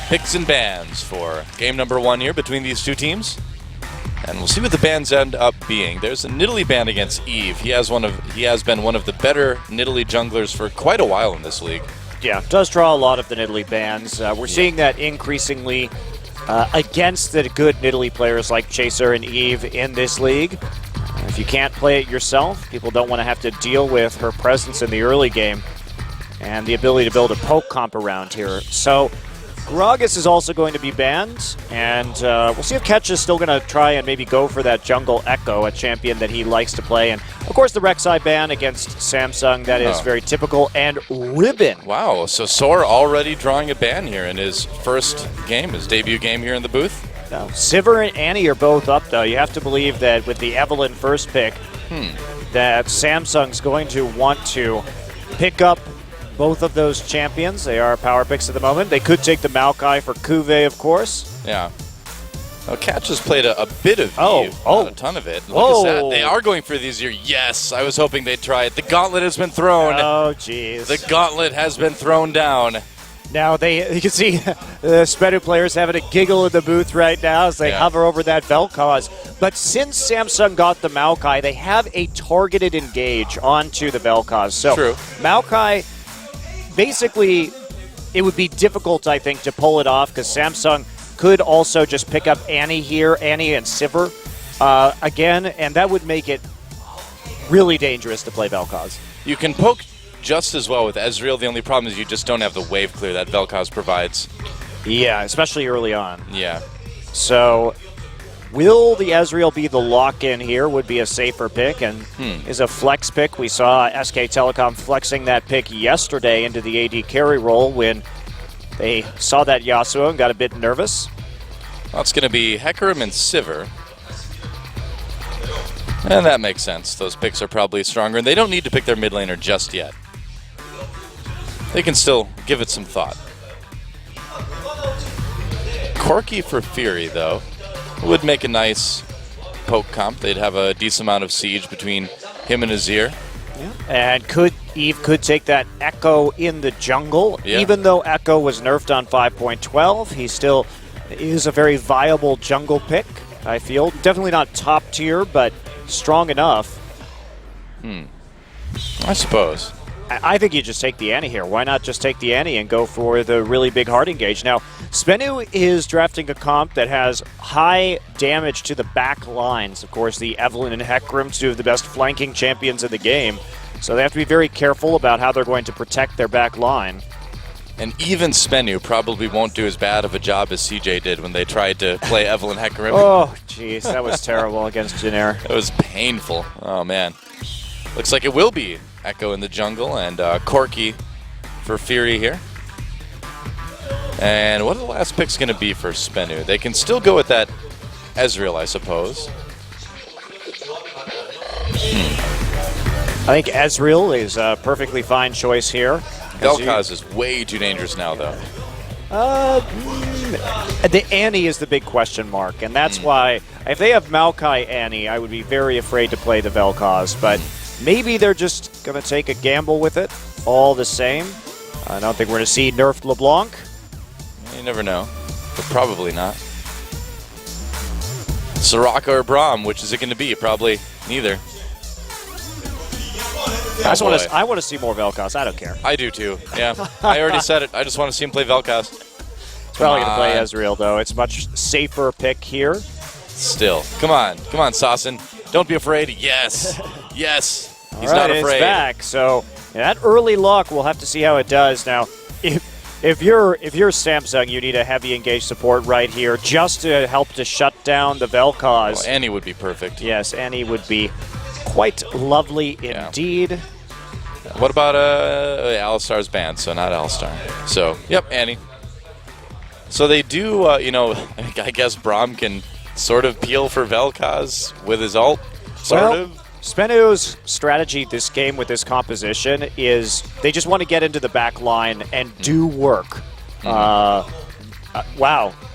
picks and bans for game number 1 here between these two teams. And we'll see what the bans end up being. There's a Nidalee ban against Eve. He has been one of the better Nidalee junglers for quite a while in this league. Yeah, does draw a lot of the Nidalee bans. We're seeing that increasingly against the good Nidalee players like Chaser and Eve in this league. If you can't play it yourself, people don't want to have to deal with her presence in the early game and the ability to build a poke comp around here. So Gragas is also going to be banned, and we'll see if Ketch is still going to try and maybe go for that jungle Echo, a champion that he likes to play. And, of course, the Rek'Sai ban against Samsung, that is very typical. And Ribbon. Wow, so Soar already drawing a ban here in his first game, his debut game here in the booth. Now, Sivir and Annie are both up, though. You have to believe that with the Evelynn first pick, that Samsung's going to want to pick up both of those champions. They are power picks at the moment. They could take the Maokai for Kuve, of course. Yeah. Well, Catch has played a bit of Eve, not a ton of it. Look at that. They are going for these here. Yes, I was hoping they'd try it. The gauntlet has been thrown. Oh, jeez. The gauntlet has been thrown down. Now, you can see the Spedu players having a giggle in the booth right now as they hover over that Vel'Koz. But since Samsung got the Maokai, they have a targeted engage onto the Vel'Koz. So True. Maokai, basically, it would be difficult, I think, to pull it off because Samsung could also just pick up Annie here, Annie and Sivir again, and that would make it really dangerous to play Vel'Koz. You can poke just as well with Ezreal. The only problem is you just don't have the wave clear that Vel'Koz provides. Yeah, especially early on. Yeah. So will the Ezreal be the lock-in here? Would be a safer pick and is a flex pick. We saw SK Telecom flexing that pick yesterday into the AD carry role when they saw that Yasuo and got a bit nervous. Well, it's going to be Hecarim and Sivir. And that makes sense. Those picks are probably stronger, and they don't need to pick their mid laner just yet. They can still give it some thought. Corki for Fury, though, would make a nice poke comp. They'd have a decent amount of siege between him and Azir. Yeah. And Eve could take that Echo in the jungle. Yeah. Even though Echo was nerfed on 5.12, he still is a very viable jungle pick, I feel. Definitely not top tier, but strong enough. I suppose. I think you just take the Annie here. Why not just take the Annie and go for the really big hard engage? Now, Spenu is drafting a comp that has high damage to the back lines. Of course, the Evelynn and Hecarim, two of the best flanking champions in the game. So they have to be very careful about how they're going to protect their back line. And even Spenu probably won't do as bad of a job as CJ did when they tried to play Evelynn Hecarim. Oh, jeez, that was terrible against Janair. It was painful. Oh, man. Looks like it will be Echo in the jungle and Corki for Fury here. And what are the last picks going to be for Spenu? They can still go with that Ezreal, I suppose. I think Ezreal is a perfectly fine choice here. Vel'Koz is way too dangerous now, though. The Annie is the big question mark, and that's why if they have Maokai Annie, I would be very afraid to play the Vel'Koz, but maybe they're just going to take a gamble with it all the same. I don't think we're going to see nerfed LeBlanc. You never know, but probably not. Soraka or Braum, which is it going to be? Probably neither. I want to see more Vel'Koz. I don't care. I do too. Yeah, I already said it. I just want to see him play Vel'Koz. It's probably going to play Ezreal, though. It's a much safer pick here. Still. Come on, Sasson. Don't be afraid. Yes. Yes. He's not afraid. It's back. So that early lock, we'll have to see how it does. Now, if you're Samsung, you need a heavy engage support right here just to help to shut down the Vel'Koz. Oh, Annie would be perfect. Yes, Annie would be quite lovely indeed. What about Alistar's banned, so not Alistar. So, yep, Annie. So they do, I guess Braum can sort of peel for Vel'Koz with his ult, sort of. Spenu's strategy this game with this composition is they just want to get into the back line and do work. Wow.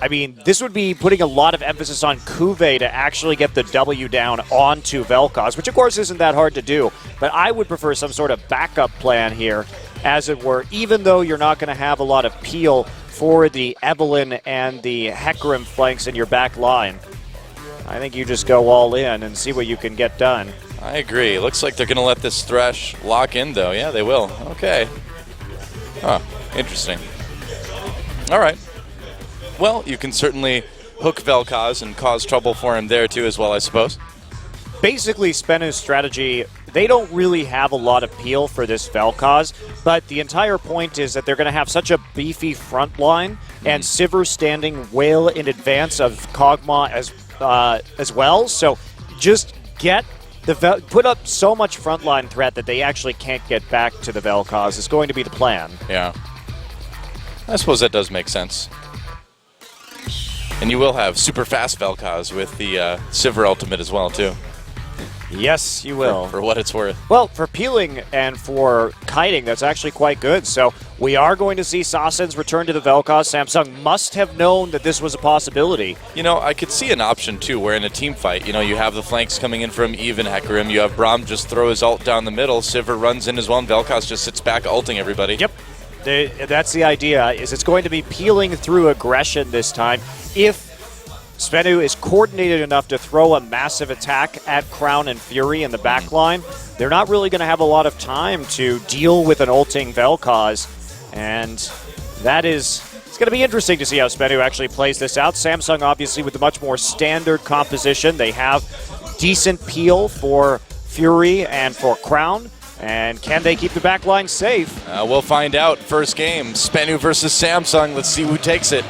I mean, this would be putting a lot of emphasis on Kuve to actually get the W down onto Vel'Koz, which of course isn't that hard to do. But I would prefer some sort of backup plan here, as it were, even though you're not going to have a lot of peel for the Evelyn and the Hecarim flanks in your back line. I think you just go all in and see what you can get done. I agree. Looks like they're going to let this Thresh lock in, though. Yeah, they will. Okay. Huh. Interesting. All right. Well, you can certainly hook Vel'Koz and cause trouble for him there, too, as well, I suppose. Basically, Spenu's strategy, they don't really have a lot of peel for this Vel'Koz, but the entire point is that they're going to have such a beefy front line, and Sivir standing well in advance of Kog'Maw as well. So just get put up so much frontline threat that they actually can't get back to the Vel'Koz is going to be the plan. Yeah. I suppose that does make sense. And you will have super fast Vel'Koz with the Sivir ultimate as well, too. Yes, you will. For what it's worth. Well, for peeling and for kiting, that's actually quite good. So we are going to see Sassen's return to the Vel'Koz. Samsung must have known that this was a possibility. You know, I could see an option, too, where in a team fight, you know, you have the flanks coming in from Eve and Hecarim. You have Braum just throw his ult down the middle. Sivir runs in as well, and Vel'Koz just sits back ulting everybody. Yep. That's the idea, is it's going to be peeling through aggression this time. If Spenu is coordinated enough to throw a massive attack at Crown and Fury in the back line, they're not really going to have a lot of time to deal with an ulting Vel'Koz. And that is, it's going to be interesting to see how Spenu actually plays this out. Samsung, obviously, with a much more standard composition. They have decent peel for Fury and for Crown. And can they keep the back line safe? We'll find out. First game, Spenu versus Samsung. Let's see who takes it.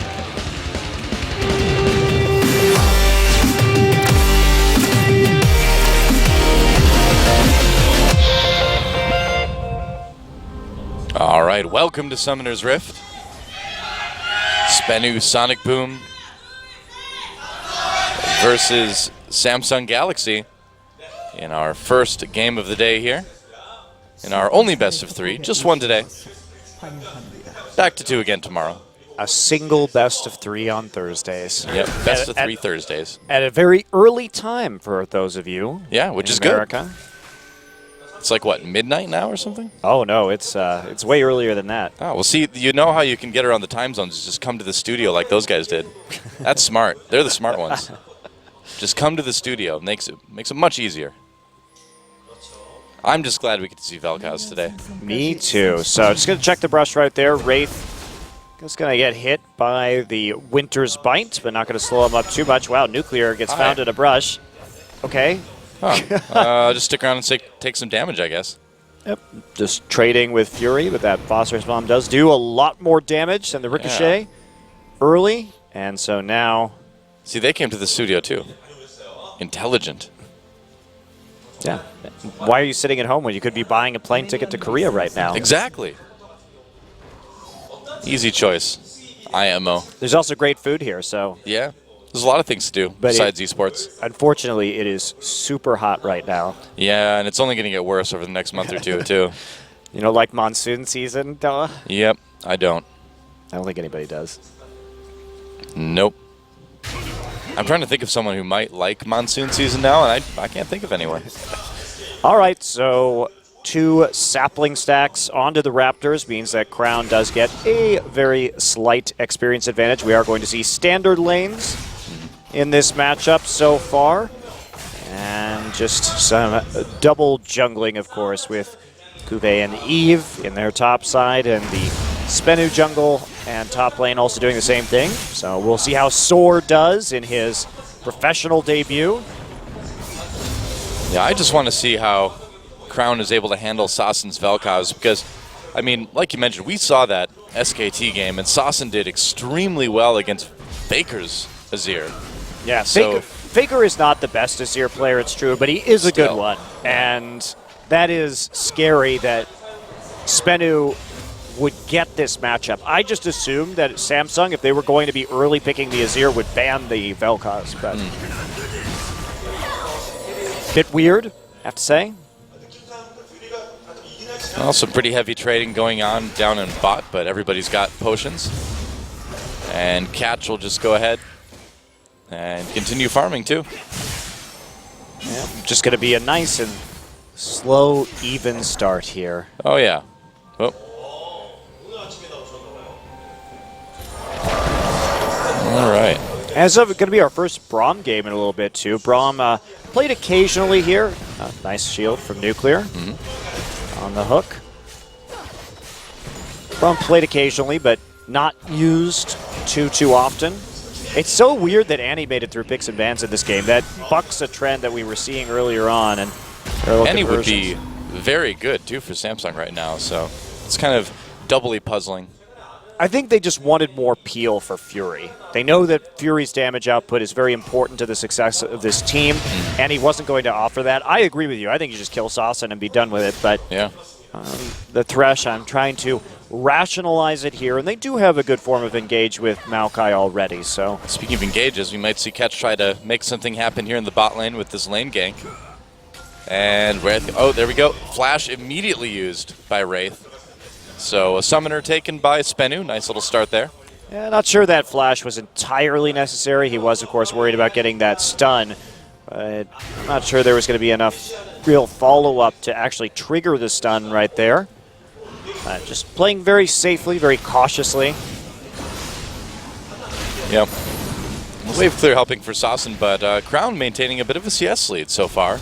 All right, welcome to Summoner's Rift. Spenu Sonic Boom versus Samsung Galaxy in our first game of the day here. In our only best of three, just one today. Back to two again tomorrow. A single best of three on Thursdays. Yep, best of three Thursdays. At a very early time for those of you. Yeah, which is America. Good. It's like, what, midnight now or something? Oh, no, it's way earlier than that. Oh, well, see, you know how you can get around the time zones? Just come to the studio like those guys did. That's smart. They're the smart ones. Just come to the studio. Makes it much easier. I'm just glad we get to see Vel'Koz today. Me too. So just going to check the brush right there. Wraith is going to get hit by the Winter's Bite, but not going to slow him up too much. Wow, Nuclear gets found at a brush. Okay. Huh. Just stick around and take some damage, I guess. Yep. Just trading with Fury, but that Phosphorus Bomb does do a lot more damage than the Ricochet early. And so now... See, they came to the studio too. Intelligent. Yeah. Why are you sitting at home when you could be buying a plane ticket to Korea right now? Exactly. Easy choice. IMO. There's also great food here, so... Yeah. There's a lot of things to do besides esports. Unfortunately, it is super hot right now. Yeah, and it's only going to get worse over the next month or two, too. You know, like monsoon season, duh? Yep, I don't. I don't think anybody does. Nope. I'm trying to think of someone who might like monsoon season now, and I can't think of anyone. All right, so 2 sapling stacks onto the Raptors means that Crown does get a very slight experience advantage. We are going to see standard lanes in this matchup so far. And just some double jungling, of course, with Cuvée and Eve in their top side, and the Spenu jungle and top lane also doing the same thing. So we'll see how Soar does in his professional debut. Yeah, I just want to see how Crown is able to handle Sassen's Vel'Koz because, I mean, like you mentioned, we saw that SKT game, and Sassen did extremely well against Faker's Azir. Yeah, so Faker is not the best Azir player, it's true, but he is a good one. And that is scary that Spenu would get this matchup. I just assumed that Samsung, if they were going to be early picking the Azir, would ban the Vel'Koz. But bit weird, I have to say. Well, some pretty heavy trading going on down in bot, but everybody's got potions. And Catch will just go ahead and continue farming, too. Yeah, just going to be a nice and slow, even start here. Oh, yeah. Oh. As of going to be our first Braum game in a little bit, too. Braum played occasionally here. Nice shield from Nuclear on the hook. Braum played occasionally, but not used too often. It's so weird that Annie made it through picks and bans in this game. That bucks a trend that we were seeing earlier on. And Annie would be very good, too, for Samsung right now. So it's kind of doubly puzzling. I think they just wanted more peel for Fury. They know that Fury's damage output is very important to the success of this team, and he wasn't going to offer that. I agree with you. I think you just kill Sasan and be done with it. But yeah, the Thresh, I'm trying to rationalize it here, and they do have a good form of engage with Maokai already. So speaking of engages, we might see Ketch try to make something happen here in the bot lane with this lane gank. And Wraith, oh, there we go. Flash immediately used by Wraith. So a summoner taken by Spenu. Nice little start there. Yeah, not sure that flash was entirely necessary. He was, of course, worried about getting that stun. But I'm not sure there was going to be enough real follow-up to actually trigger the stun right there. Just playing very safely, very cautiously. Yep. Wave clear helping for Sasan, but Crown maintaining a bit of a CS lead so far.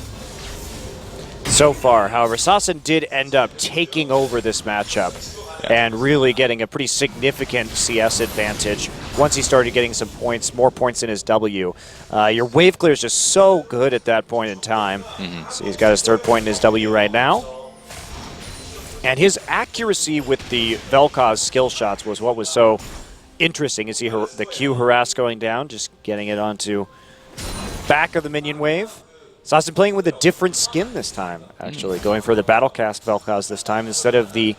However, Sasan did end up taking over this matchup and really getting a pretty significant CS advantage once he started getting some points, more points in his W. Your wave clear is just so good at that point in time. So he's got his 3rd point in his W right now. And his accuracy with the Vel'Koz skill shots was what was so interesting. You see the Q harass going down, just getting it onto back of the minion wave. Sasan playing with a different skin this time, actually. Going for the Battlecast Vel'Koz this time instead of the...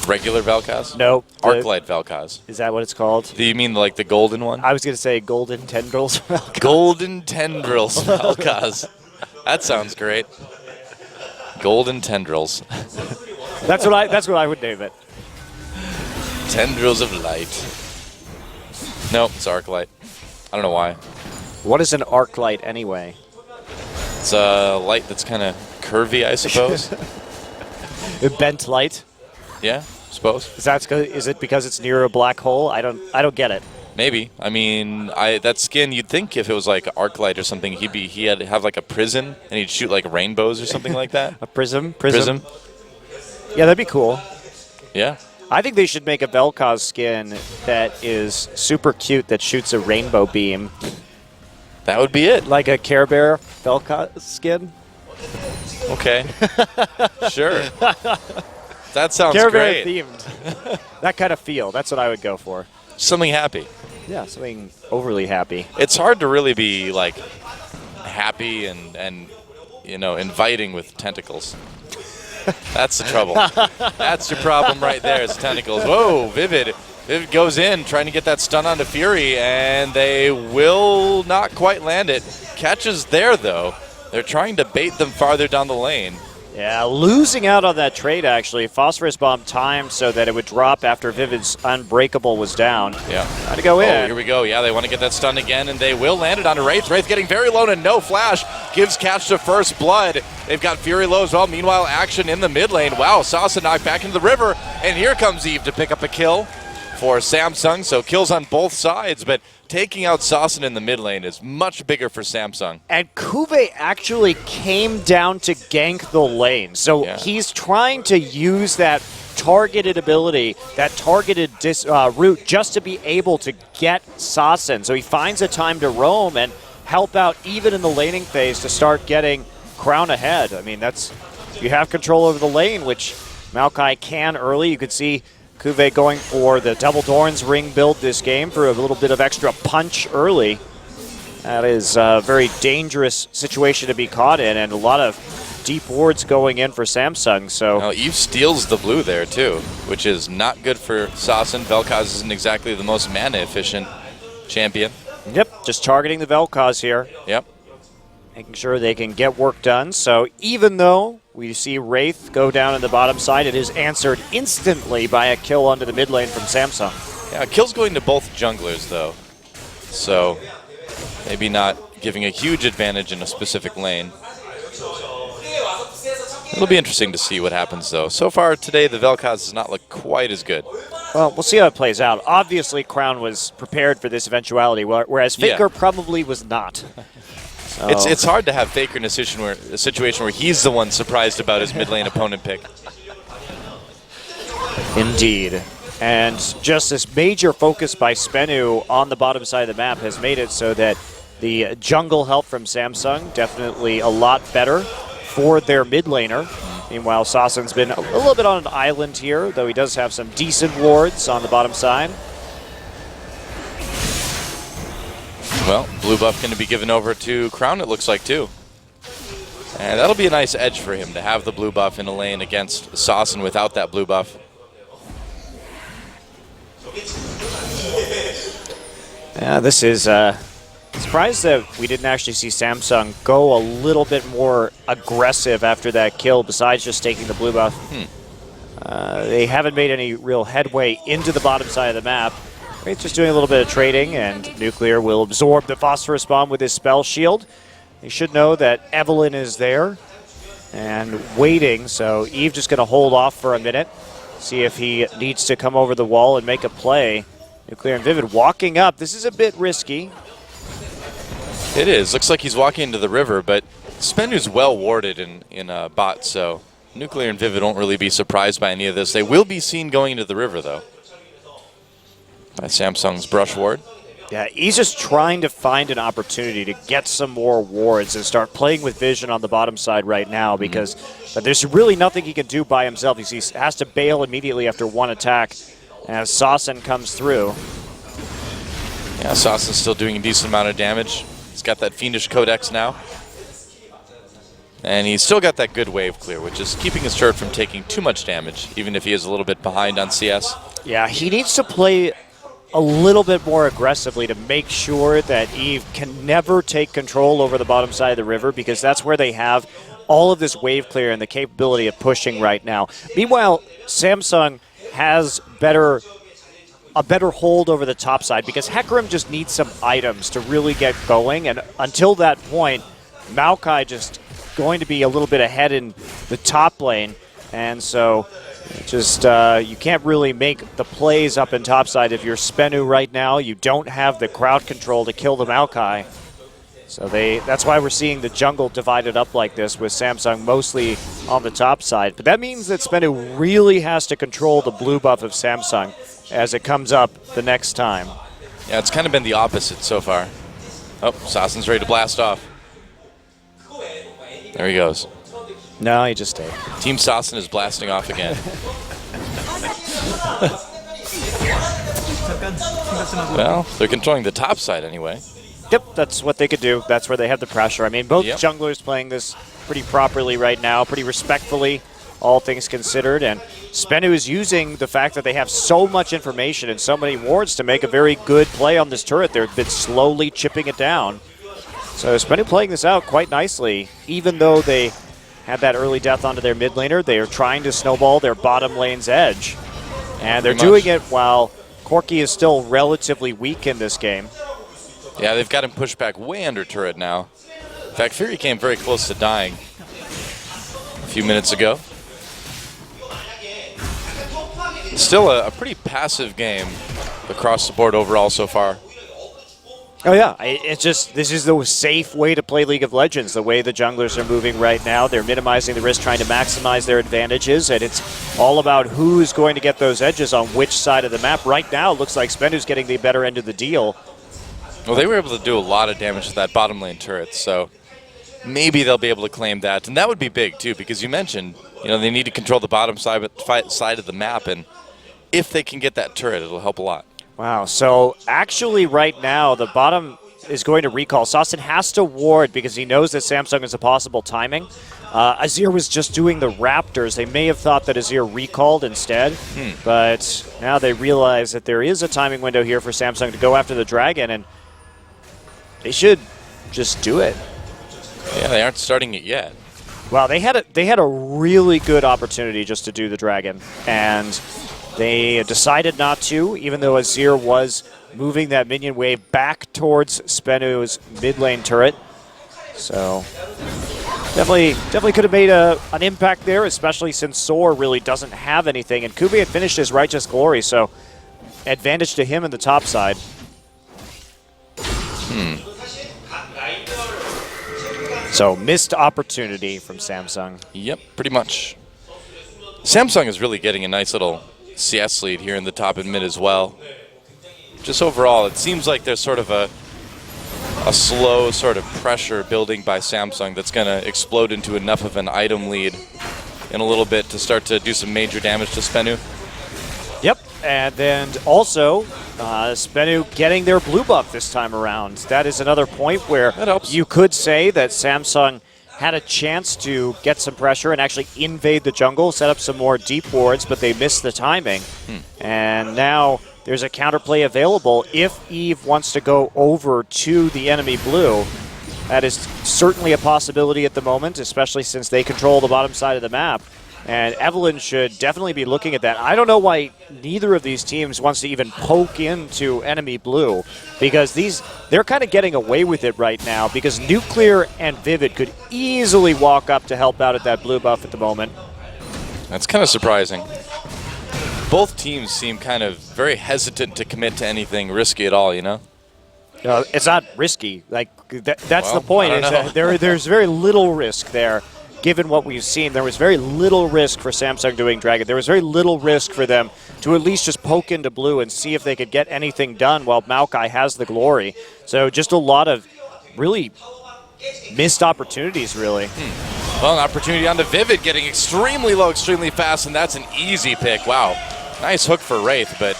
regular Vel'Koz? No. Arclight Vel'Koz. Is that what it's called? Do you mean like the golden one? I was going to say Golden Tendrils Vel'Koz. Golden Tendrils Vel'Koz. That sounds great. Golden Tendrils. That's what I would name it. Tendrils of light. Nope, it's Arclight. I don't know why. What is an arc light anyway? It's a light that's kind of curvy, I suppose. A bent light? Yeah, I suppose. Is it because it's near a black hole? I don't get it. Maybe. I mean, that skin, you'd think if it was like Arclight or something, he'd have like a prison and he'd shoot like rainbows or something like that. A prism? Prism. Yeah, that'd be cool. Yeah. I think they should make a Vel'Koz skin that is super cute that shoots a rainbow beam. That would be it. Like a Care Bear Vel'Koz skin? Okay. Sure. That sounds Care great. Bear themed. That kind of feel. That's what I would go for. Something happy. Yeah, something overly happy. It's hard to really be like happy and you know, inviting with tentacles. That's the trouble. That's your problem right there is tentacles. Whoa, Vivid. Vivid goes in, trying to get that stun onto Fury, and they will not quite land it. Catches there, though. They're trying to bait them farther down the lane. Yeah, losing out on that trade, actually. Phosphorus Bomb timed so that it would drop after Vivid's Unbreakable was down. Yeah. Trying to go in. Oh, here we go. Yeah, they want to get that stun again, and they will land it onto Wraith. Wraith getting very low and no flash. Gives Catch the first blood. They've got Fury low as well. Meanwhile, action in the mid lane. Wow, Sasa knocked back into the river, and here comes Eve to pick up a kill for Samsung. So kills on both sides, but taking out Sasan in the mid lane is much bigger for Samsung. And Kuve actually came down to gank the lane. So he's trying to use that targeted ability, that targeted route, just to be able to get Sasan. So he finds a time to roam and help out even in the laning phase to start getting Crown ahead. I mean, you have control over the lane, which Maokai can early. You could see Kuve going for the Double Doran's Ring build this game for a little bit of extra punch early. That is a very dangerous situation to be caught in, and a lot of deep wards going in for Samsung. So now Eve steals the blue there too, which is not good for Sasan. Vel'Koz isn't exactly the most mana efficient champion. Yep, just targeting the Vel'Koz here. Yep. Making sure they can get work done. So even though we see Wraith go down in the bottom side, it is answered instantly by a kill onto the mid lane from Samsung. Yeah, kill's going to both junglers though. So maybe not giving a huge advantage in a specific lane. It'll be interesting to see what happens though. So far today, the Vel'Koz does not look quite as good. Well, we'll see how it plays out. Obviously, Crown was prepared for this eventuality, whereas Faker probably was not. So. It's hard to have Faker in a situation where he's the one surprised about his mid lane opponent pick. Indeed. And just this major focus by Spenu on the bottom side of the map has made it so that the jungle help from Samsung definitely a lot better for their mid laner. Meanwhile, Sassen's been a little bit on an island here, though he does have some decent wards on the bottom side. Well, blue buff going to be given over to Crown, it looks like, too. And that'll be a nice edge for him to have the blue buff in a lane against Sassen without that blue buff. Yeah, this is surprised that we didn't actually see Samsung go a little bit more aggressive after that kill besides just taking the blue buff. They haven't made any real headway into the bottom side of the map. It's just doing a little bit of trading, and Nuclear will absorb the Phosphorus Bomb with his spell shield. You should know that Evelyn is there and waiting, so Eve just going to hold off for a minute, see if he needs to come over the wall and make a play. Nuclear and Vivid walking up. This is a bit risky. It is. Looks like he's walking into the river, but Spenu's well warded in a bot, so Nuclear and Vivid won't really be surprised by any of this. They will be seen going into the river, though, by Samsung's brush ward. Yeah, he's just trying to find an opportunity to get some more wards and start playing with vision on the bottom side right now because but there's really nothing he can do by himself. He has to bail immediately after one attack as Sassen comes through. Yeah, Sassen's still doing a decent amount of damage. He's got that Fiendish Codex now. And he's still got that good wave clear, which is keeping his turret from taking too much damage, even if he is a little bit behind on CS. Yeah, he needs to play a little bit more aggressively to make sure that Eve can never take control over the bottom side of the river because that's where they have all of this wave clear and the capability of pushing right now. Meanwhile, Samsung has a better hold over the top side because Hecarim just needs some items to really get going, and until that point, Maokai just going to be a little bit ahead in the top lane, and so just you can't really make the plays up in topside if you're Spenu right now. You don't have the crowd control to kill the Maokai. So that's why we're seeing the jungle divided up like this with Samsung mostly on the top side. But that means that Spenu really has to control the blue buff of Samsung as it comes up the next time. Yeah, it's kind of been the opposite so far. Oh, Sassen's ready to blast off. There he goes. No, he just stayed. Team Sassen is blasting off again. Well, they're controlling the top side anyway. Yep, that's what they could do. That's where they have the pressure. I mean, both junglers playing this pretty properly right now, pretty respectfully, all things considered. And Spenu is using the fact that they have so much information and so many wards to make a very good play on this turret. They've been slowly chipping it down. So Spenu playing this out quite nicely. Even though they had that early death onto their mid laner, they are trying to snowball their bottom lane's edge. And they're doing it while Corki is still relatively weak in this game. Yeah, they've got him pushed back way under turret now. In fact, Fury came very close to dying a few minutes ago. Still a pretty passive game across the board overall so far. Oh yeah, it's just, this is the safe way to play League of Legends, the way the junglers are moving right now. They're minimizing the risk, trying to maximize their advantages, and it's all about who's going to get those edges on which side of the map. Right now, it looks like Spenu's getting the better end of the deal. Well, they were able to do a lot of damage to that bottom lane turret, so maybe they'll be able to claim that. And that would be big, too, because you mentioned, they need to control the bottom side of the map, and if they can get that turret, it'll help a lot. Wow, so actually right now, the bottom is going to recall. Sassen has to ward because he knows that Samsung is a possible timing. Azir was just doing the Raptors. They may have thought that Azir recalled instead, but now they realize that there is a timing window here for Samsung to go after the Dragon, and they should just do it. Yeah, they aren't starting it yet. Well, they had a really good opportunity just to do the Dragon, and they decided not to, even though Azir was moving that minion wave back towards Spenu's mid lane turret. So Definitely could have made an impact there, especially since Soar really doesn't have anything. And Kube had finished his Righteous Glory, so advantage to him in the top side. So missed opportunity from Samsung. Yep, pretty much. Samsung is really getting a nice little CS lead here in the top and mid as well. Just overall, it seems like there's sort of a slow sort of pressure building by Samsung that's going to explode into enough of an item lead in a little bit to start to do some major damage to Spenu. Yep, and then also Spenu getting their blue buff this time around. That is another point where you could say that Samsung had a chance to get some pressure and actually invade the jungle, set up some more deep wards, but they missed the timing. And now there's a counterplay available if Eve wants to go over to the enemy blue. That is certainly a possibility at the moment, especially since they control the bottom side of the map. And Evelyn should definitely be looking at that. I don't know why neither of these teams wants to even poke into enemy blue, because they're kind of getting away with it right now, because Nuclear and Vivid could easily walk up to help out at that blue buff at the moment. That's kind of surprising. Both teams seem kind of very hesitant to commit to anything risky at all, you know? It's not risky. Like that's the point. Is that there's very little risk there. Given what we've seen, there was very little risk for Samsung doing Dragon. There was very little risk for them to at least just poke into blue and see if they could get anything done while Maokai has the glory. So just a lot of really missed opportunities, really. Well, an opportunity on the Vivid, getting extremely low, extremely fast, and that's an easy pick. Wow. Nice hook for Wraith, but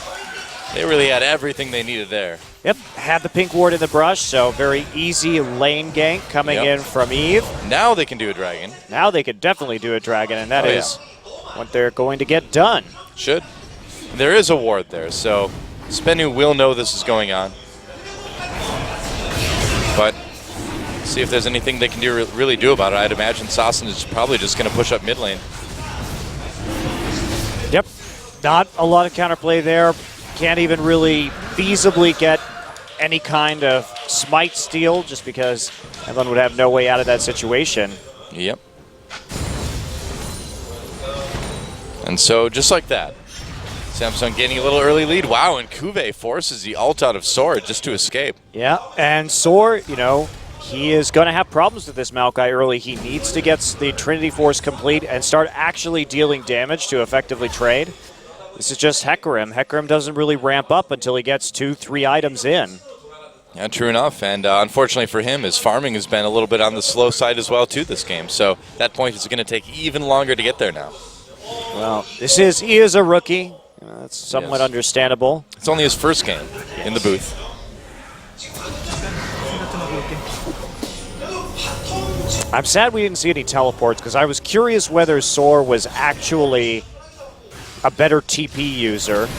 they really had everything they needed there. Yep, had the pink ward in the brush, so very easy lane gank coming in from Eve. Now they can do a dragon. Now they could definitely do a dragon, and that is what they're going to get done. Should. There is a ward there, so Spenu will know this is going on. But see if there's anything they can really do about it. I'd imagine Sassen is probably just going to push up mid lane. Yep, not a lot of counterplay there. Can't even really feasibly get any kind of smite steal just because everyone would have no way out of that situation. Yep. And so just like that, Samsung gaining a little early lead. Wow, and Kuve forces the ult out of Sword just to escape. Yeah, and Sword, you know, he is going to have problems with this Maokai early. He needs to get the Trinity Force complete and start actually dealing damage to effectively trade. This is just Hecarim. Hecarim doesn't really ramp up until he gets 2-3 items in. Yeah, true enough. And unfortunately for him, his farming has been a little bit on the slow side as well too this game. So that point is going to take even longer to get there now. Well, he is a rookie. That's somewhat understandable. It's only his first game in the booth. I'm sad we didn't see any teleports because I was curious whether Soar was actually a better TP user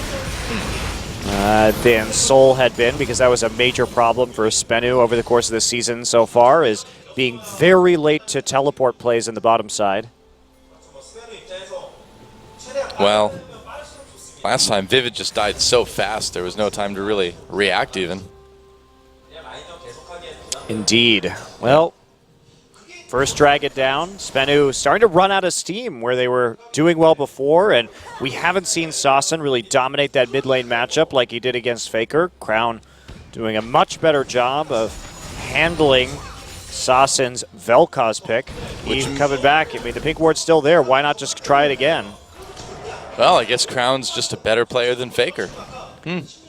than Sol had been, because that was a major problem for Spenu over the course of the season so far, is being very late to teleport plays in the bottom side. Well, last time Vivid just died so fast there was no time to really react even. Indeed. Well, first dragon down. Spenu starting to run out of steam where they were doing well before, and we haven't seen Sassen really dominate that mid lane matchup like he did against Faker. Crown doing a much better job of handling Sassen's Vel'Koz pick. He's coming back. I mean, the pink ward's still there. Why not just try it again? Well, I guess Crown's just a better player than Faker.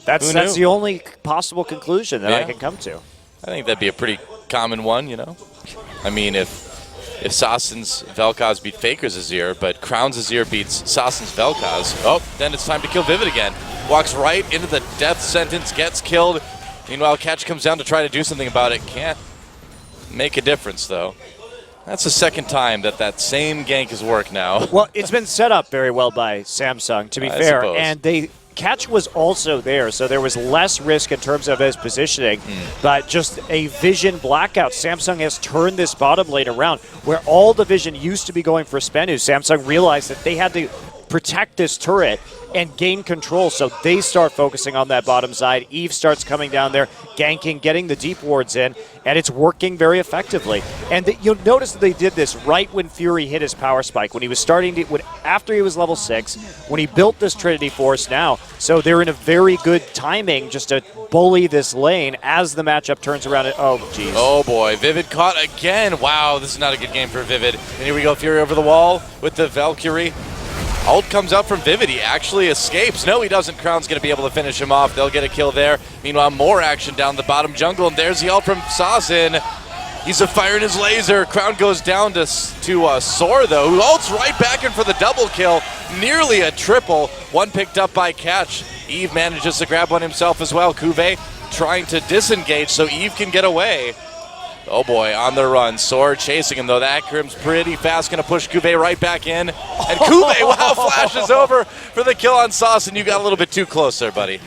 That's the only possible conclusion that I can come to. I think that'd be a pretty common one, you know? I mean, if Sassen's Vel'Koz beat Faker's Azir, but Crown's Azir beats Sassen's Vel'Koz, then it's time to kill Vivid again. Walks right into the death sentence, gets killed. Meanwhile, Catch comes down to try to do something about it. Can't make a difference, though. That's the second time that same gank has worked now. Well, it's been set up very well by Samsung, to be fair, and Catch was also there, so there was less risk in terms of his positioning, but just a vision blackout. Samsung has turned this bottom lane around where all the vision used to be going for Spenu. Samsung realized that they had to protect this turret and gain control. So they start focusing on that bottom side. Eve starts coming down there, ganking, getting the deep wards in, and it's working very effectively. And you'll notice that they did this right when Fury hit his power spike, when he was starting to, after he was level 6, when he built this Trinity Force now. So they're in a very good timing just to bully this lane as the matchup turns around. Oh, geez. Oh, boy. Vivid caught again. Wow, this is not a good game for Vivid. And here we go, Fury over the wall with the Valkyrie. Ult comes out from Vivid. He actually escapes. No, he doesn't. Crown's going to be able to finish him off. They'll get a kill there. Meanwhile, more action down the bottom jungle, and there's the ult from Sassin. He's firing his laser. Crown goes down to Soar, though, who ults right back in for the double kill. Nearly a triple. One picked up by Catch. Eve manages to grab one himself as well. Cuvée trying to disengage so Eve can get away. Oh boy, on the run. Soar chasing him, though. That Grim's pretty fast. Going to push Cuvée right back in. And Cuvée, wow, flashes over for the kill on Sauce, and you got a little bit too close there, buddy.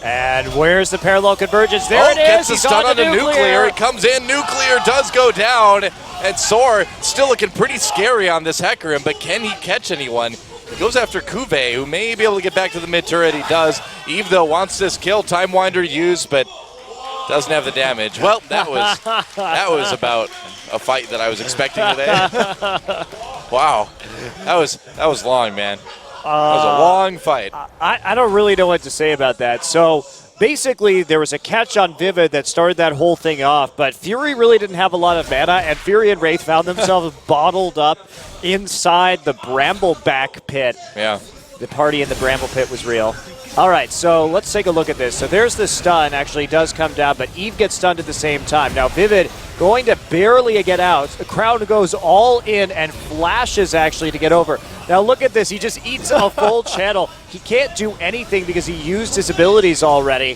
And where's the parallel convergence? There it is. Gets the He's stun on the nuclear. It comes in. Nuclear does go down. And Soar still looking pretty scary on this Hecarim, but can he catch anyone? He goes after Cuvée, who may be able to get back to the mid turret. He does. Eve, though, wants this kill. Time Winder used, but doesn't have the damage. Well, that was about a fight that I was expecting today. Wow, that was long, man. That was a long fight. I don't really know what to say about that. So basically, there was a catch on Vivid that started that whole thing off, but Fury really didn't have a lot of mana, and Fury and Wraith found themselves bottled up inside the Brambleback pit. Yeah. The party in the Bramble pit was real. All right, so let's take a look at this. So there's the stun, actually does come down, but Eve gets stunned at the same time. Now Vivid going to barely get out. The Crown goes all in and flashes actually to get over. Now look at this, he just eats a full channel. He can't do anything because he used his abilities already.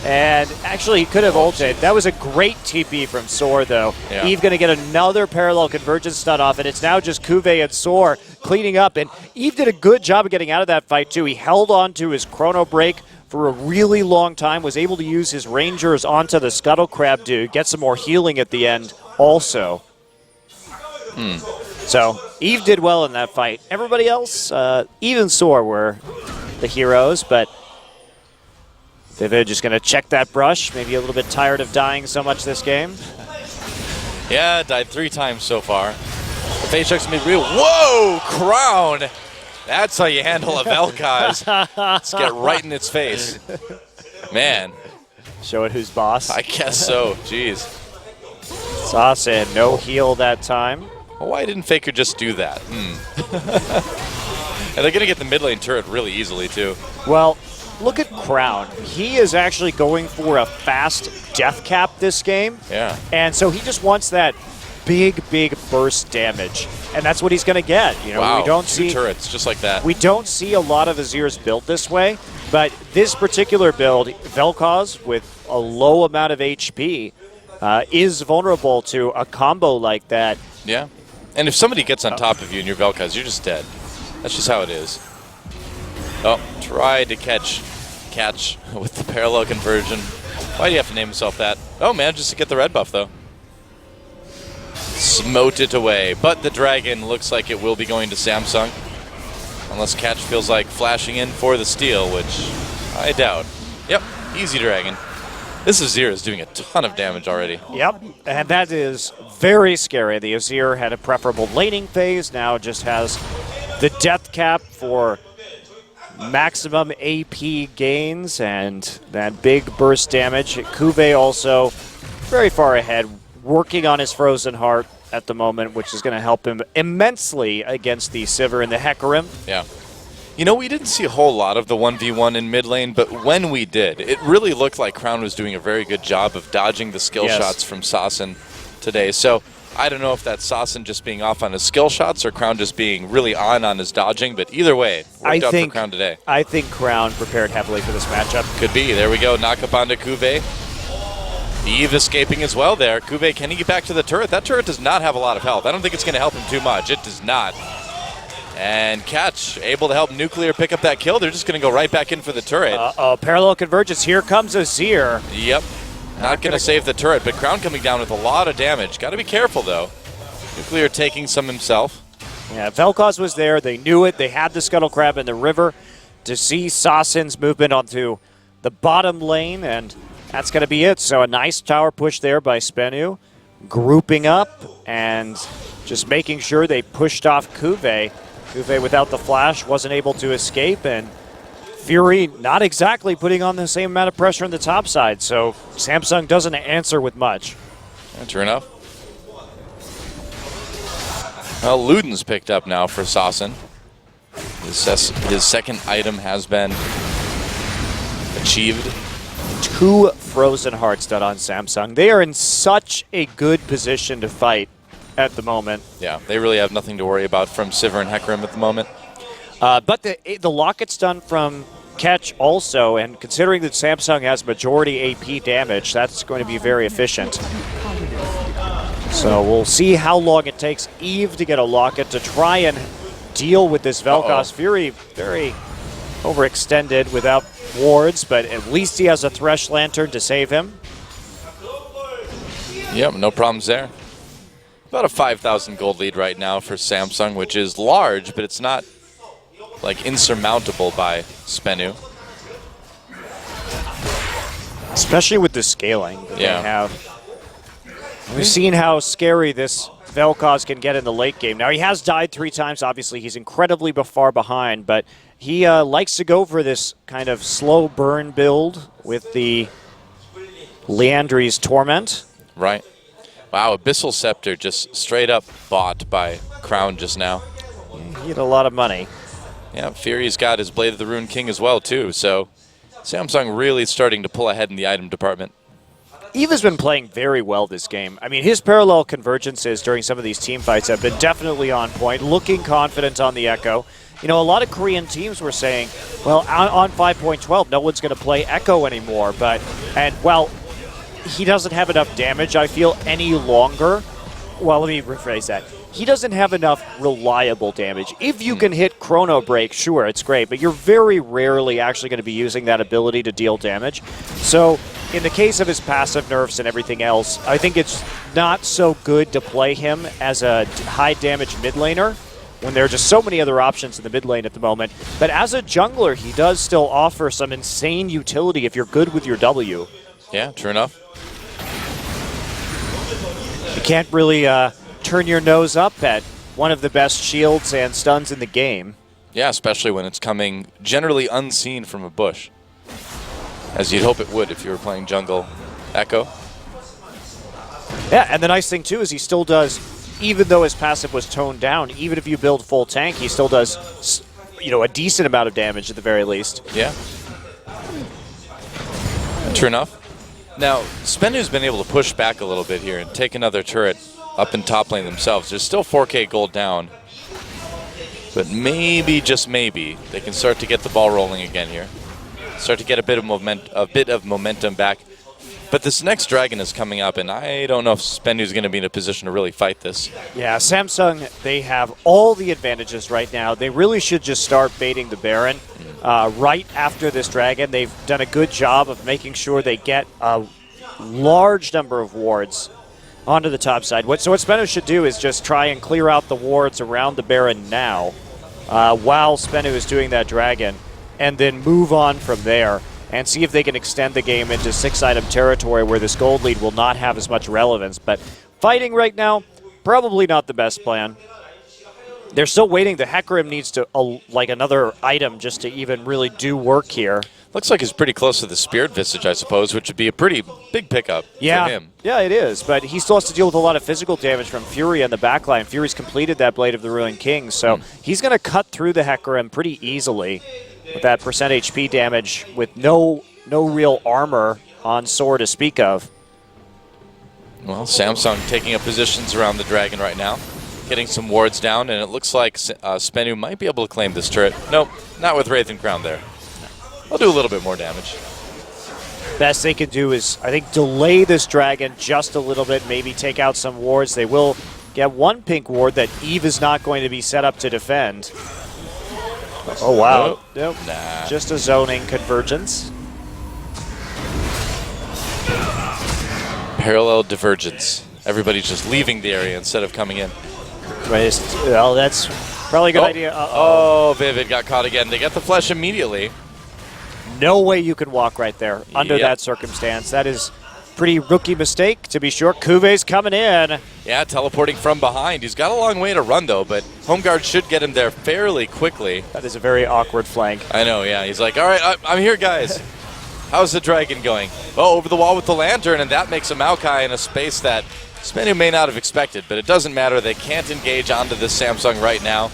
And actually he could have ulted. That was a great TP from Soar though. Yeah. Eve going to get another parallel convergence stun off, and it's now just Cuvée and Soar cleaning up. And Eve did a good job of getting out of that fight too. He held on to his chrono break for a really long time, was able to use his Rangers onto the Scuttle Crab dude, get some more healing at the end also. So Eve did well in that fight. Everybody else, even Soar were the heroes, but Vivid just going to check that brush. Maybe a little bit tired of dying so much this game. Yeah, died 3 times so far. The face check's gonna be real. Whoa, Crown! That's how you handle a Vel'Koz. Let's get right in its face. Man. Show it who's boss. I guess so. Jeez. Sassin, no heal that time. Well, why didn't Faker just do that? And they're gonna get the mid lane turret really easily too. Well, look at Crown. He is actually going for a fast death cap this game. Yeah. And so he just wants that big burst damage. And that's what he's going to get. You know, Wow, we don't 2 see turrets just like that. We don't see a lot of Azir's built this way, but this particular build, Vel'Koz with a low amount of HP, is vulnerable to a combo like that. Yeah. And if somebody gets on top of you and you're Vel'Koz, you're just dead. That's just how it is. Oh, tried to catch with the parallel conversion. Why do you have to name himself that? Oh, man, just to get the red buff, though. Smote it away. But the dragon looks like it will be going to Samsung. Unless Catch feels like flashing in for the steal, which I doubt. Yep, easy dragon. This Azir is doing a ton of damage already. Yep, and that is very scary. The Azir had a preferable laning phase, now just has the death cap for maximum AP gains and that big burst damage. Cuvée also very far ahead, working on his Frozen Heart at the moment, which is going to help him immensely against the Sivir and the Hecarim. Yeah. You know, we didn't see a whole lot of the 1v1 in mid lane, but when we did, it really looked like Crown was doing a very good job of dodging the skill shots from Sassin today. So I don't know if that's Sassin just being off on his skill shots or Crown just being really on his dodging, but either way, worked out for Crown today. I think Crown prepared heavily for this matchup. Could be. There we go. Knock up onto Cuvée. Eve escaping as well there. Cuvée, can he get back to the turret? That turret does not have a lot of health. I don't think it's going to help him too much. It does not. And Catch able to help Nuclear pick up that kill. They're just going to go right back in for the turret. Uh-oh, parallel convergence. Here comes Azir. Yep. Not going to save the turret, but Crown coming down with a lot of damage. Got to be careful, though. Nuclear taking some himself. Yeah, Vel'Koz was there. They knew it. They had the Scuttle Crab in the river to see Sasin's movement onto the bottom lane, and that's going to be it. So a nice tower push there by Spenu, grouping up and just making sure they pushed off Kuve. Kuve without the flash wasn't able to escape, and Fury not exactly putting on the same amount of pressure on the top side, so Samsung doesn't answer with much. Yeah, true enough. Well, Luden's picked up now for Sasin. His second item has been achieved. 2 Frozen Hearts done on Samsung. They are in such a good position to fight at the moment. Yeah, they really have nothing to worry about from Sivir and Hecarim at the moment. But the locket's done from Catch also, and considering that Samsung has majority AP damage, that's going to be very efficient. So we'll see how long it takes Eve to get a locket to try and deal with this Vel'Koz. Fury very overextended without wards, but at least he has a Thresh Lantern to save him. Yep, no problems there. About a 5,000 gold lead right now for Samsung, which is large, but it's not like insurmountable by Spenu. Especially with the scaling that they have. We've seen how scary this Vel'Koz can get in the late game. Now, he has died 3 times. Obviously, he's incredibly far behind, but he likes to go for this kind of slow burn build with the Liandry's Torment. Right. Wow, Abyssal Scepter just straight up bought by Crown just now. He had a lot of money. Yeah, Fury's got his Blade of the Rune King as well, too, so Samsung really starting to pull ahead in the item department. Eve has been playing very well this game. I mean, his parallel convergences during some of these team fights have been definitely on point, looking confident on the Echo. You know, a lot of Korean teams were saying, well, on 5.12, no one's going to play Echo anymore. Well, he doesn't have enough damage, I feel, any longer. Well, let me rephrase that. He doesn't have enough reliable damage. If you can hit Chrono Break, sure, it's great, but you're very rarely actually going to be using that ability to deal damage. So, in the case of his passive nerfs and everything else, I think it's not so good to play him as a high damage mid laner when there are just so many other options in the mid lane at the moment. But as a jungler, he does still offer some insane utility if you're good with your W. Yeah, true enough. You can't really turn your nose up at one of the best shields and stuns in the game. Yeah, especially when it's coming generally unseen from a bush. As you'd hope it would if you were playing jungle Echo. Yeah, and the nice thing too is he still does, even though his passive was toned down, even if you build full tank, he still does, you know, a decent amount of damage at the very least. Yeah. True enough. Now, Spenu's been able to push back a little bit here and take another turret up in top lane themselves. There's still 4K gold down. But maybe, just maybe, they can start to get the ball rolling again here. Start to get a bit of momentum back. But this next dragon is coming up, and I don't know if Spenu's going to be in a position to really fight this. Yeah, Samsung, they have all the advantages right now. They really should just start baiting the Baron right after this dragon. They've done a good job of making sure they get a large number of wards onto the top side. So what Spenu should do is just try and clear out the wards around the Baron now while Spenu is doing that dragon, and then move on from there and see if they can extend the game into 6-item territory where this gold lead will not have as much relevance. But fighting right now, probably not the best plan. They're still waiting. The Hecarim needs to like another item just to even really do work here. Looks like he's pretty close to the Spirit Visage, I suppose, which would be a pretty big pickup for him. Yeah, it is. But he still has to deal with a lot of physical damage from Fury on the backline. Fury's completed that Blade of the Ruined King, so he's going to cut through the Hecarim pretty easily with that percent HP damage with no real armor on sword to speak of. Well, Samsung taking up positions around the dragon right now, getting some wards down, and it looks like Spenu might be able to claim this turret. Nope, not with Wraith and Crown there. I'll do a little bit more damage. Best they can do is, I think, delay this dragon just a little bit, maybe take out some wards. They will get one pink ward that Eve is not going to be set up to defend. Oh, wow. Nope. Nah. Just a zoning convergence. Parallel divergence. Everybody's just leaving the area instead of coming in. Well, that's probably a good idea. Oh, Vivid got caught again. They get the flesh immediately. No way you can walk right there under that circumstance. That is pretty rookie mistake, to be sure. Kuve's coming in. Yeah, teleporting from behind. He's got a long way to run, though, but home guard should get him there fairly quickly. That is a very awkward flank. I know, yeah. He's like, all right, I'm here, guys. How's the dragon going? Oh, over the wall with the lantern, and that makes a Maokai in a space that Spenu may not have expected, but it doesn't matter. They can't engage onto this Samsung right now.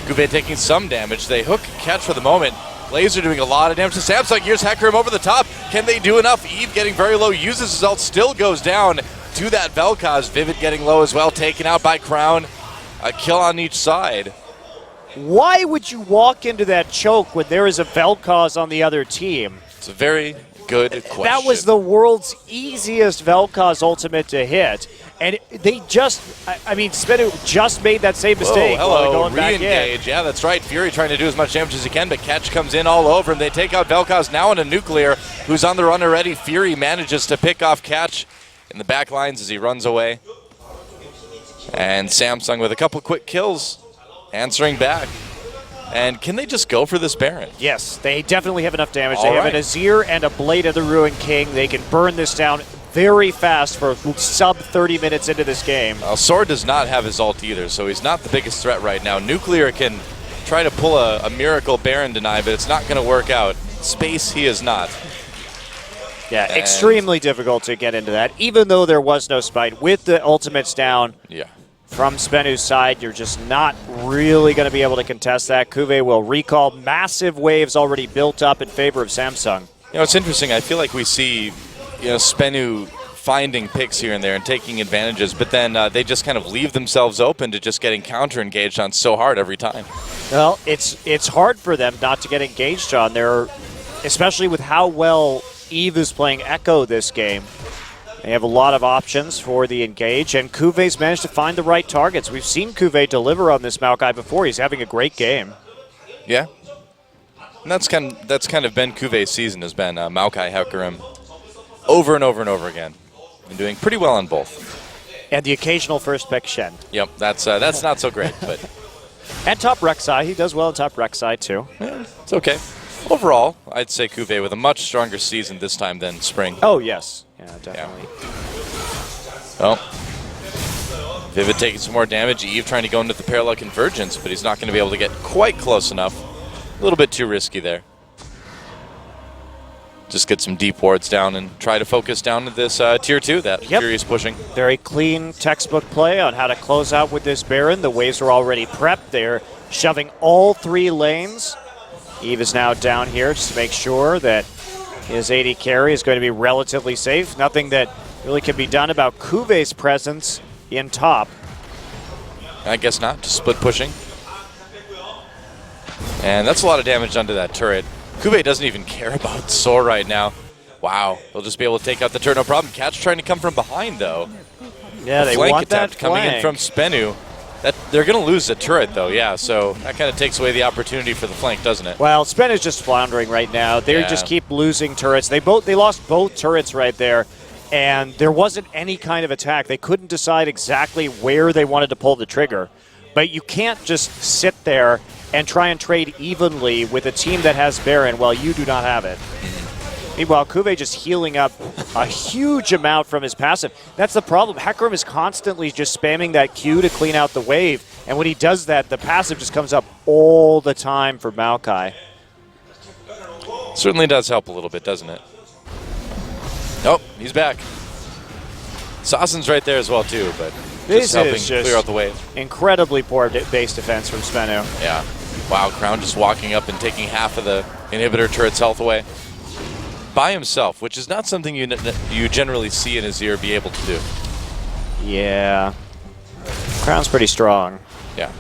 Kuve taking some damage. They hook catch for the moment. Laser doing a lot of damage to Samsung. Here's Hecarim over the top. Can they do enough? Eve getting very low, uses his ult, still goes down to that Vel'Koz. Vivid getting low as well, taken out by Crown. A kill on each side. Why would you walk into that choke when there is a Vel'Koz on the other team? It's a very good question. That was the world's easiest Vel'Koz ultimate to hit. And they just, I mean, Spenu just made that same mistake. Whoa, hello, going re-engage. Yeah, that's right. Fury trying to do as much damage as he can, but Catch comes in all over him. They take out Vel'Koz now in a nuclear, who's on the run already. Fury manages to pick off Catch in the back lines as he runs away. And Samsung with a couple quick kills, answering back. And can they just go for this Baron? Yes, they definitely have enough damage. All they have right. an Azir and a Blade of the Ruined King. They can burn this down very fast for sub 30 minutes into this game. Sword does not have his ult either, so he's not the biggest threat right now. Nuclear can try to pull a miracle Baron deny, but it's not going to work out. Space, he is not. Yeah, extremely difficult to get into that, even though there was no spite. With the ultimates down from Spenu's side, you're just not really going to be able to contest that. Kuve will recall. Massive waves already built up in favor of Samsung. You know, it's interesting. I feel like we see, Spenu finding picks here and there and taking advantages, but then they just kind of leave themselves open to just getting counter-engaged on so hard every time. Well, it's hard for them not to get engaged on there, especially with how well Eve is playing Echo this game. They have a lot of options for the engage, and Kuve's managed to find the right targets. We've seen Kuve deliver on this Maokai before. He's having a great game. Yeah. And that's kind of been Kuve's season, has been Maokai Hecarim over and over and over again. Been doing pretty well on both. And the occasional first pick Shen. Yep, that's not so great, but and top Rek'Sai. He does well in top Rek'Sai too. Yeah, it's okay. Overall, I'd say Kuve with a much stronger season this time than spring. Oh, yes. Yeah, definitely. Well, Vivid taking some more damage. Eve trying to go into the parallel convergence, but he's not going to be able to get quite close enough. A little bit too risky there. Just get some deep wards down and try to focus down to this tier 2 that Fury is pushing. Very clean textbook play on how to close out with this Baron. The waves are already prepped. They're shoving all 3 lanes. Eve is now down here just to make sure that his AD carry is going to be relatively safe. Nothing that really can be done about Kuve's presence in top. I guess not. Just split pushing. And that's a lot of damage onto that turret. Kuve doesn't even care about Soar right now. Wow. They'll just be able to take out the turret, no problem. Catch trying to come from behind, though. Yeah, they flank want attempt that coming flank. in from Spenu. They're going to lose the turret, though, yeah, so that kind of takes away the opportunity for the flank, doesn't it? Well, Spen is just floundering right now. They just keep losing turrets. They lost both turrets right there, and there wasn't any kind of attack. They couldn't decide exactly where they wanted to pull the trigger. But you can't just sit there and try and trade evenly with a team that has Baron while you do not have it. Meanwhile, Kuve just healing up a huge amount from his passive. That's the problem. Hecarim is constantly just spamming that Q to clean out the wave. And when he does that, the passive just comes up all the time for Maokai. Certainly does help a little bit, doesn't it? Oh, he's back. Sassen's right there as well, too, but This just helping is just clear out the wave. Incredibly poor base defense from Spenu. Yeah. Wow, Crown just walking up and taking half of the inhibitor turret's health away. By himself, which is not something you generally see an Azir be able to do. Yeah. Crown's pretty strong. Yeah.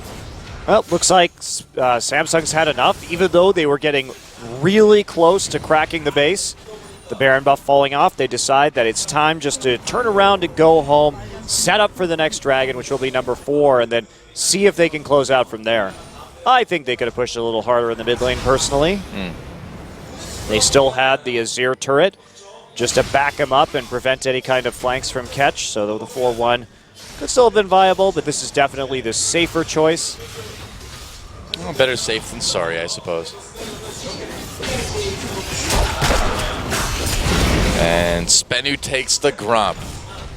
Well, looks like Samsung's had enough, even though they were getting really close to cracking the base. The Baron buff falling off, they decide that it's time just to turn around and go home, set up for the next dragon, which will be number 4, and then see if they can close out from there. I think they could have pushed a little harder in the mid lane, personally. They still had the Azir turret just to back him up and prevent any kind of flanks from catch, so the 4-1 Could still have been viable, but this is definitely the safer choice. Well, better safe than sorry, I suppose. And Spenu takes the Grump.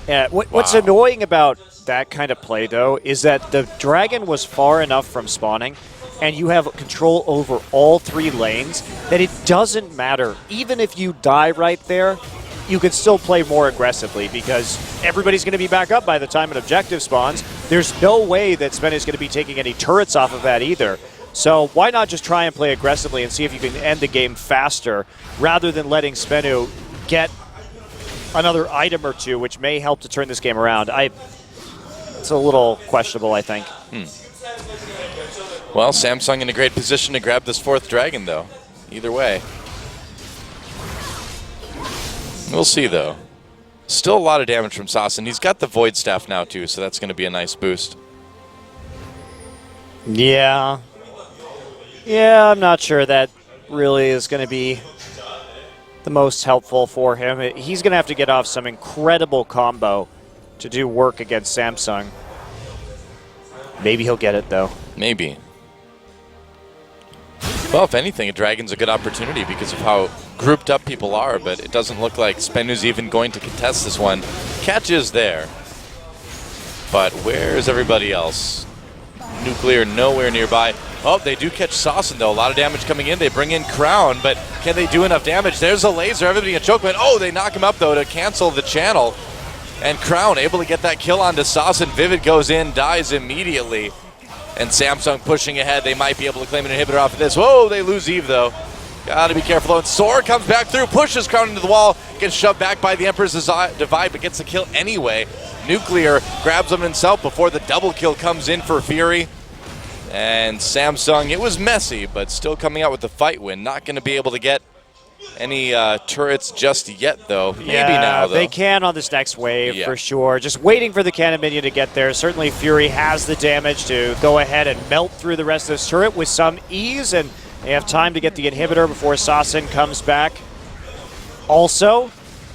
Yeah, what's annoying about that kind of play, though, is that the Dragon was far enough from spawning, and you have control over all 3 lanes, that it doesn't matter. Even if you die right there, you can still play more aggressively because everybody's going to be back up by the time an objective spawns. There's no way that Spenu is going to be taking any turrets off of that either. So why not just try and play aggressively and see if you can end the game faster rather than letting Spenu get another item or 2, which may help to turn this game around. It's a little questionable, I think. Well, Samsung in a great position to grab this 4th Dragon, though. Either way. We'll see, though. Still a lot of damage from Sassen. He's got the Void Staff now, too, so that's going to be a nice boost. Yeah. Yeah, I'm not sure that really is going to be the most helpful for him. He's going to have to get off some incredible combo to do work against Samsung. Maybe he'll get it, though. Maybe. Well, if anything, a Dragon's a good opportunity because of how grouped up people are, but it doesn't look like Spenu's even going to contest this one. Catch is there, but where's everybody else? Nuclear nowhere nearby. Oh, they do catch Sassen, though. A lot of damage coming in. They bring in Crown, but can they do enough damage? There's a laser. Everybody in choke. Oh, they knock him up, though, to cancel the channel. And Crown able to get that kill onto Sassen. Vivid goes in, dies immediately. And Samsung pushing ahead. They might be able to claim an inhibitor off of this. Whoa, they lose Eve, though. Gotta be careful, though. And Sora comes back through, pushes Crown into the wall, gets shoved back by the Emperor's Divide, but gets the kill anyway. Nuclear grabs him himself before the double kill comes in for Fury. And Samsung, it was messy, but still coming out with the fight win. Not going to be able to get any turrets just yet, though. Maybe now, though. They can on this next wave, for sure. Just waiting for the cannon minion to get there. Certainly Fury has the damage to go ahead and melt through the rest of this turret with some ease, and they have time to get the inhibitor before Sassen comes back also.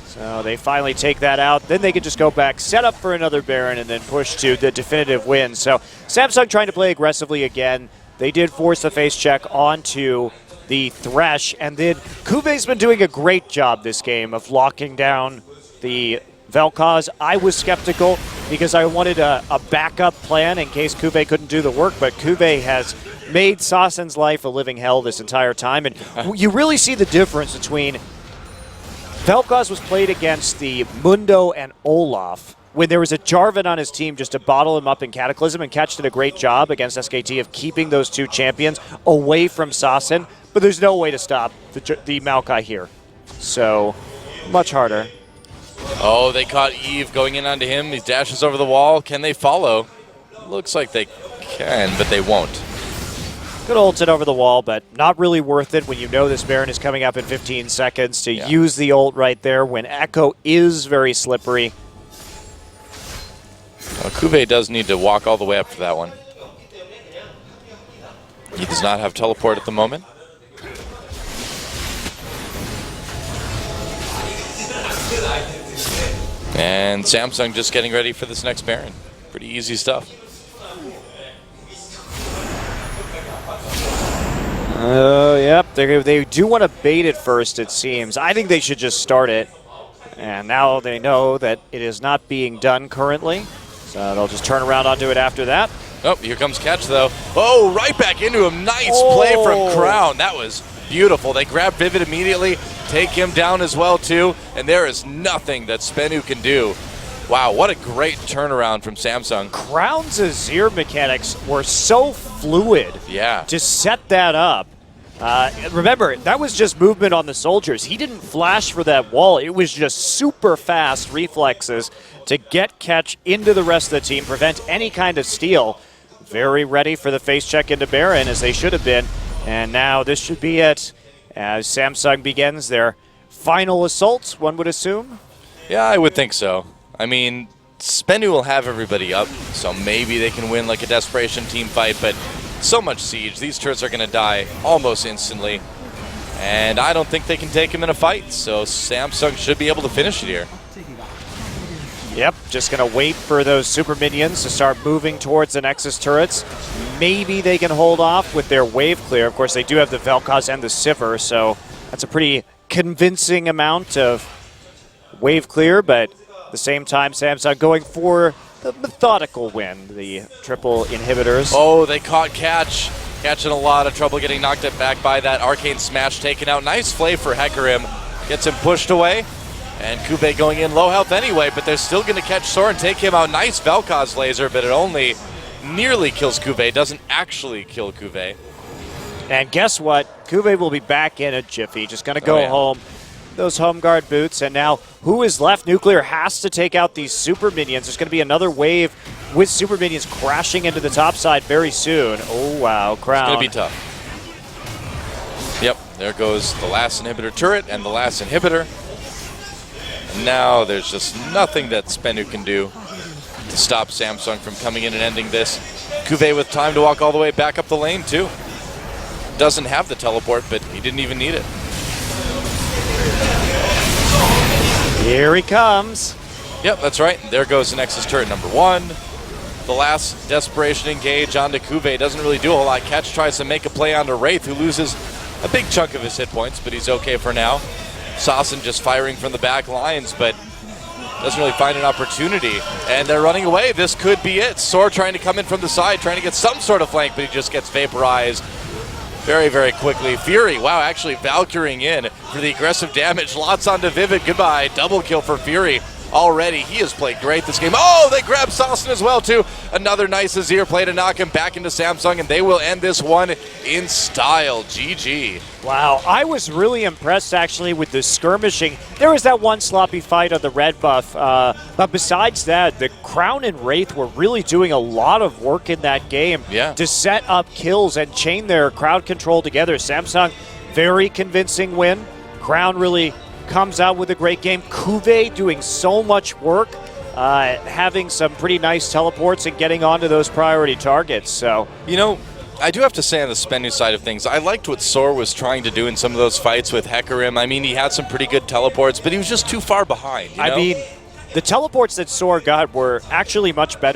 So they finally take that out. Then they can just go back, set up for another Baron, and then push to the definitive win. So Samsung trying to play aggressively again. They did force the face check onto the Thresh, and then Kuve's been doing a great job this game of locking down the Vel'Koz. I was skeptical because I wanted a backup plan in case Kuve couldn't do the work, but Kuve has made Sassen's life a living hell this entire time, and you really see the difference between Vel'Koz was played against the Mundo and Olaf when there was a Jarvan on his team just to bottle him up in Cataclysm, and Catch did a great job against SKT of keeping those 2 champions away from Sassen, but there's no way to stop the Maokai here. So, much harder. Oh, they caught Eve going in onto him. He dashes over the wall. Can they follow? Looks like they can, but they won't. Good ulted over the wall, but not really worth it when you know this Baron is coming up in 15 seconds to use the ult right there when Echo is very slippery. Well, Kuve does need to walk all the way up for that one. He does not have teleport at the moment. And Samsung just getting ready for this next Baron. Pretty easy stuff. Yep, they do want to bait it first, it seems. I think they should just start it. And now they know that it is not being done currently. So they'll just turn around onto it after that. Oh, here comes Catch, though. Oh, right back into him. Nice play from Crown. That was beautiful. They grab Vivid immediately, take him down as well, too. And there is nothing that Spenu can do. Wow, what a great turnaround from Samsung. Crown's Azir mechanics were so fluid to set that up. Remember, that was just movement on the soldiers. He didn't flash for that wall. It was just super fast reflexes to get Catch into the rest of the team, prevent any kind of steal. Very ready for the face check into Baron, as they should have been. And now this should be it, as Samsung begins their final assault, one would assume. Yeah, I would think so. I mean, Spenu will have everybody up, so maybe they can win like a desperation team fight, but so much siege. These turrets are going to die almost instantly, and I don't think they can take him in a fight, so Samsung should be able to finish it here. Yep, just going to wait for those super minions to start moving towards the Nexus turrets. Maybe they can hold off with their wave clear. Of course, they do have the Vel'Koz and the Sivir, so that's a pretty convincing amount of wave clear, but at the same time, Samsung going for the methodical win, the triple inhibitors. Oh, they caught Catch. Catch in a lot of trouble getting knocked back by that Arcane Smash taken out. Nice play for Hecarim. Gets him pushed away. And Kube going in low health anyway, but they're still going to catch Sora and take him out. Nice Vel'Koz laser, but it only nearly kills Kube. Doesn't actually kill Kube. And guess what? Kube will be back in a jiffy. Just going to go home. Those home guard boots. And now who is left? Nuclear has to take out these super minions. There's going to be another wave with super minions crashing into the top side very soon. Oh, wow. Crown. It's going to be tough. Yep, there goes the last inhibitor turret and the last inhibitor. Now there's just nothing that Spenu can do to stop Samsung from coming in and ending this. Kube with time to walk all the way back up the lane too. Doesn't have the teleport, but he didn't even need it. Here he comes. Yep, that's right. There goes the Nexus turret number 1. The last desperation engage onto Kube doesn't really do a whole lot. Catch tries to make a play onto Wraith, who loses a big chunk of his hit points, but he's okay for now. Sasson just firing from the back lines, but doesn't really find an opportunity. And they're running away. This could be it. Sor trying to come in from the side, trying to get some sort of flank, but he just gets vaporized very, very quickly. Fury, wow, actually Valkyring in for the aggressive damage. Lots onto Vivid. Goodbye. Double kill for Fury. Already, he has played great this game. Oh, they grabbed Sasson as well, too. Another nice Azir play to knock him back into Samsung, and they will end this one in style. GG. Wow, I was really impressed, actually, with the skirmishing. There was that one sloppy fight on the red buff, but besides that, the Crown and Wraith were really doing a lot of work in that game to set up kills and chain their crowd control together. Samsung, very convincing win. Crown really comes out with a great game. Kube doing so much work, having some pretty nice teleports and getting onto those priority targets. So, you know, I do have to say on the Spenu side of things, I liked what Sor was trying to do in some of those fights with Hecarim. I mean, he had some pretty good teleports, but he was just too far behind. You know? I mean, the teleports that Sor got were actually much better